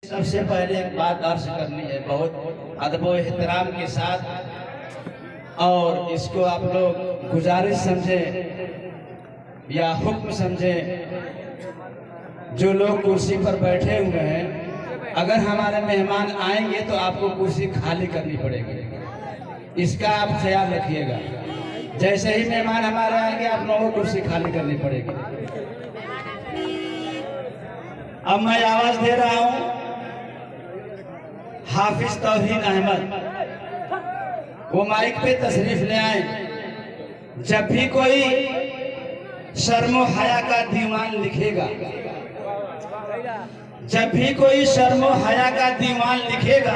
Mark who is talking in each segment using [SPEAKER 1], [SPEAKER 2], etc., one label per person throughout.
[SPEAKER 1] سب سے پہلے ایک بات عرض کرنی ہے بہت ادب و احترام کے ساتھ، اور اس کو آپ لوگ گزارش سمجھیں یا حکم سمجھیں۔ جو لوگ کرسی پر بیٹھے ہوئے ہیں، اگر ہمارے مہمان آئیں گے تو آپ کو کرسی خالی کرنی پڑے گی، اس کا آپ خیال رکھیے گا۔ جیسے ہی مہمان ہمارے آئیں گے آپ لوگوں کو کرسی خالی کرنی پڑے گی۔ اب میں آواز دے رہا ہوں حافظ توحید احمد، وہ مائک پہ تشریف لے آئیں۔ جب بھی کوئی شرم و حیا کا دیوان لکھے گا، جب بھی کوئی شرم و حیا کا دیوان لکھے گا،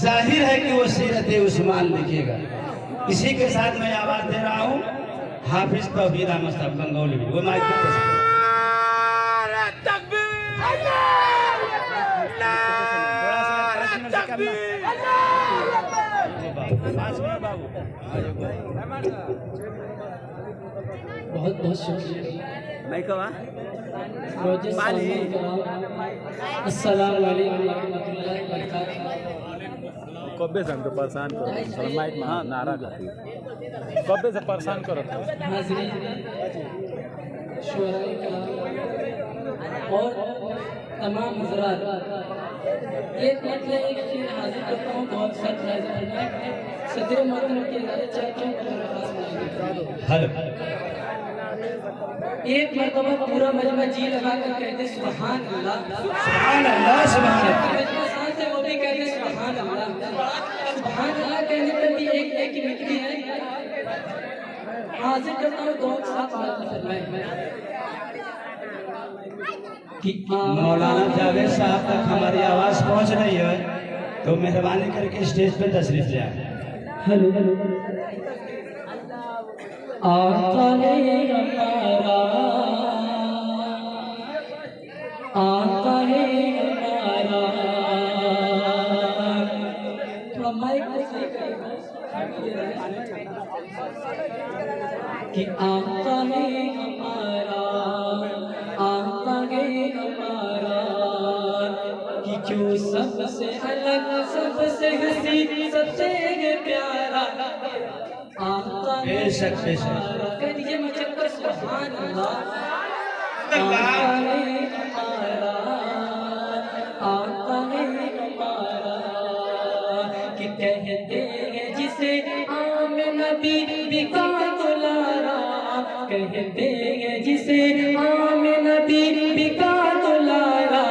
[SPEAKER 1] ظاہر ہے کہ وہ سیرت عثمان لکھے گا۔ اسی کے ساتھ میں آواز دے رہا ہوں حافظ توحید احمد صاحب گنگولی، وہ مائک پہ تشریف لے آئیں۔
[SPEAKER 2] بہت بہت شکریہ۔ السلام علیکم ورحمۃ اللہ وبرکاتہ۔
[SPEAKER 3] کبے سے ہم کو پریشان کرو، مائک میں ہاں نعرہ کرتی کبے سے پریشان کرو۔
[SPEAKER 2] حاضرین، شعراء کرام اور تمام حضرات، ایک مطلب ایک چیز حاضر کرتا ہوں، بہت سخت حاضر کرنا ہے۔ صدر محترم کی اجازت چاہتا ہوں کہ ایک مرتبہ پورا مجمع جی لگا کر کہتے سبحان اللہ،
[SPEAKER 1] سبحان اللہ، سبحان اللہ۔
[SPEAKER 2] مجمع ساتھ ہے وہ بھی کہتے سبحان اللہ۔ سبحان اللہ کہنے پر بھی ایک ایک مٹی ہے۔ حاضر کرتا ہوں دو ساتھ فرمائیں کہ
[SPEAKER 1] مولانا جاوید صاحب تک ہماری آواز پہنچ رہی ہے تو مہربانی کر کے اسٹیج پہ تشریف لے آئیں۔
[SPEAKER 2] ہلو آقا ہے ہمارا، آقا ہے ہمارا، تھوڑا مائک کو صحیح کہ آقا ہے ہمارا، آقا ہے ہمارا، کہ جو سب سے الگ، سب سے حسین، سب سے پیارا آقا ہے
[SPEAKER 1] بے شک بے شک۔
[SPEAKER 2] ہمارا۔ کہہ دیجئے مجھے پر سبحان اللہ۔ آقا ہے ہمارا، آقا ہے ہمارا، کہ کہتے ہیں جسے عام نبی بکا دلارا، کہتے ہیں جسے عام نبی بکا دلارا،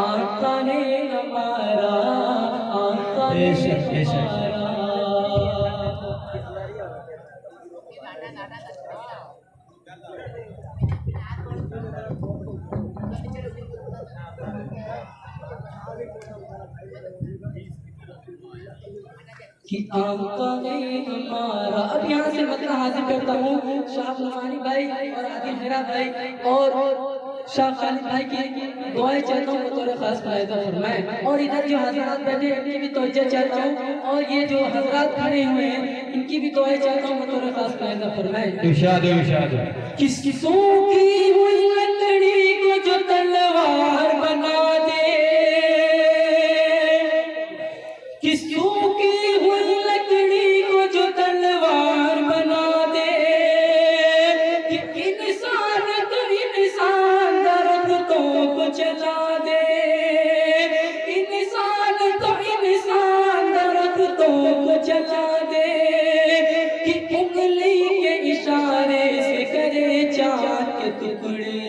[SPEAKER 2] آقا ہے ہمارا، آقا ہے
[SPEAKER 1] بے شک بے شک۔
[SPEAKER 2] ہمارا۔ کہ آقا ہے ہمارا۔ اب یہاں سے مطلب حاضر کرتا ہوں شاہ نعمانی بھائی اور عادل میرا بھائی اور شاہ خالد بھائی کی دعائیں چاہتا ہوں بطور خاص فائدہ فرمائیں، اور ادھر جو حضرات بیٹھے ہیں ان کی بھی توجہ چاہتا ہوں، اور یہ جو حضرات کھڑے ہوئے ہیں ان کی بھی دعائیں چاہتا ہوں بطور خاص فائدہ فرمائیں۔
[SPEAKER 1] ارشاد ارشاد۔
[SPEAKER 2] کس کسوں کی ہوئی لکڑی کو جو تلوار بنا دے، کسوں کی ہوئی لکڑی کو جو تلوار بنا دے، کہ انسان تو انسان درختوں کو جلا دے، انسان تو انسان درختوں کو جلا دے، کہ انگلی کے اشارے سے کرے چاند کے ٹکڑے،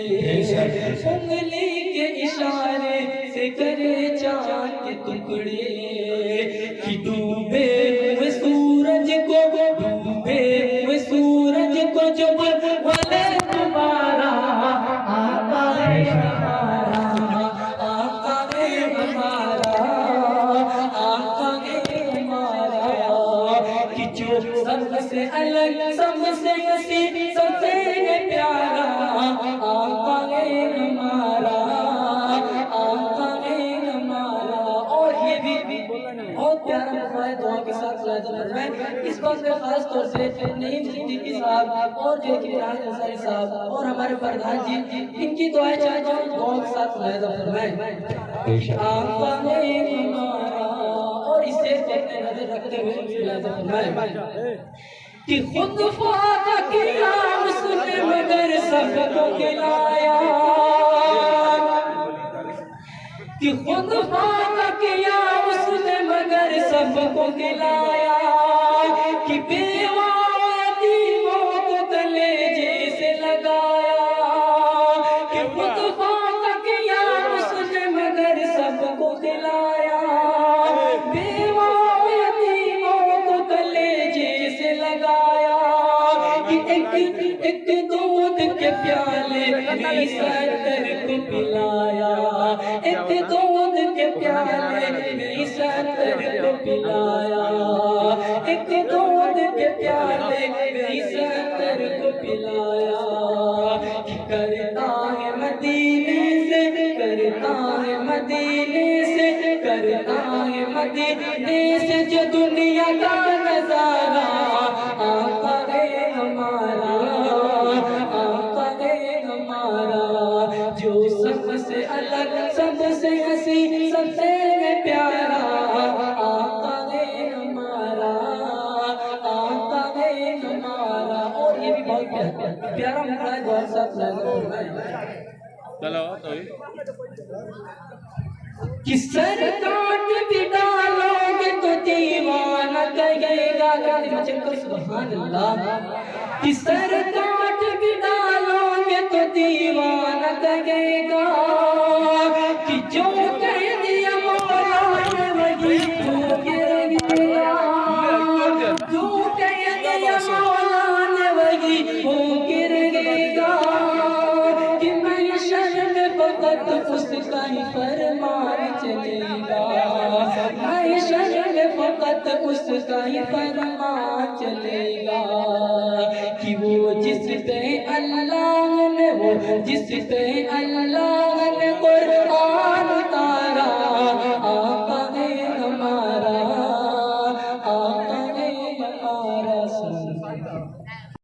[SPEAKER 2] انگلی کے اشارے سے کرے چاند کے ٹکڑے، کہ ڈوبے ہوئے سورج کو، ڈوبے ہوئے سورج کو جو بلے دوبارہ، آقا ہے ہمارا، آقا ہے ہمارا، آقا ہے ہمارا، کہ جو سب سے الگ، سب سے حسین، سب سے پیارا آقا ہے ہمارا، آقا ہے ہمارا۔ اور یہ بھی بہت پیارا مزہ ہے، دعا کے ساتھ ملاحظہ فرمائیں۔ اس وقت میں خاص طور سے نعیم صدیقی صاحب اور جو کہ فرحان انصاری صاحب اور ہمارے پردھان جی ان کی دعائیں چاہتا ہوں دعاؤں کے ساتھ ملاحظہ فرمائیں۔ آقا ہے ہمارا اور اسے دیکھتے نظر رکھتے ہوئے ملاحظہ فرمائیں کہ خود فاتح کیا اس نے مگر سب کو کھلایا، کہ خود فاتح کیا اس نے مگر سب کو کھلایا، کہ بیوہ یتیموں کو کلیجے سے لگایا، کہ خود فاتح کیا اس نے مگر سب کو کھلایا، بیوہ یتیموں کو کلیجے سے لگایا، کہ ایک دودھ کے پیالے میں سردر کو پلایا، ایک دودھ کے پیالے میں سردر کو پلایا، ایک دودھ کے پیالے میں سردر کو پلایا، کرتا ہے مدینے سے، کرتا ہے مدینے سے، کرتا ہے مدینے سے جو دنیا کا نظارہ، آقا ہے ہمارا، آقا ہے ہمارا، جو سب سے الگ، سب سے حسین، سب سے پیارا، آقا ہے ہمارا، آقا ہے ہمارا۔ اور یہ بھی بہت پیارا مقرر ہے، دعا ساتھ لگا
[SPEAKER 3] چلو تو
[SPEAKER 2] کہ سر کاٹ بھی ڈالو گے تو دیوانہ کہے گا، سبحان اللہ، کہ سر کاٹ بھی ڈالو گے تو دیوانہ کہے گا، کہ جو کہہ دیا مولا نے وہی تو گرے گا، جو کہہ دیا مولا نے وہی تو گرے گا، کہ میں شرم فقط اس کا ہی فرمان چلے گا، میں شرم فقط اس کا ہی فرمان چلے گا، کہ وہ جس پہ اللہ نے، وہ جس پہ اللہ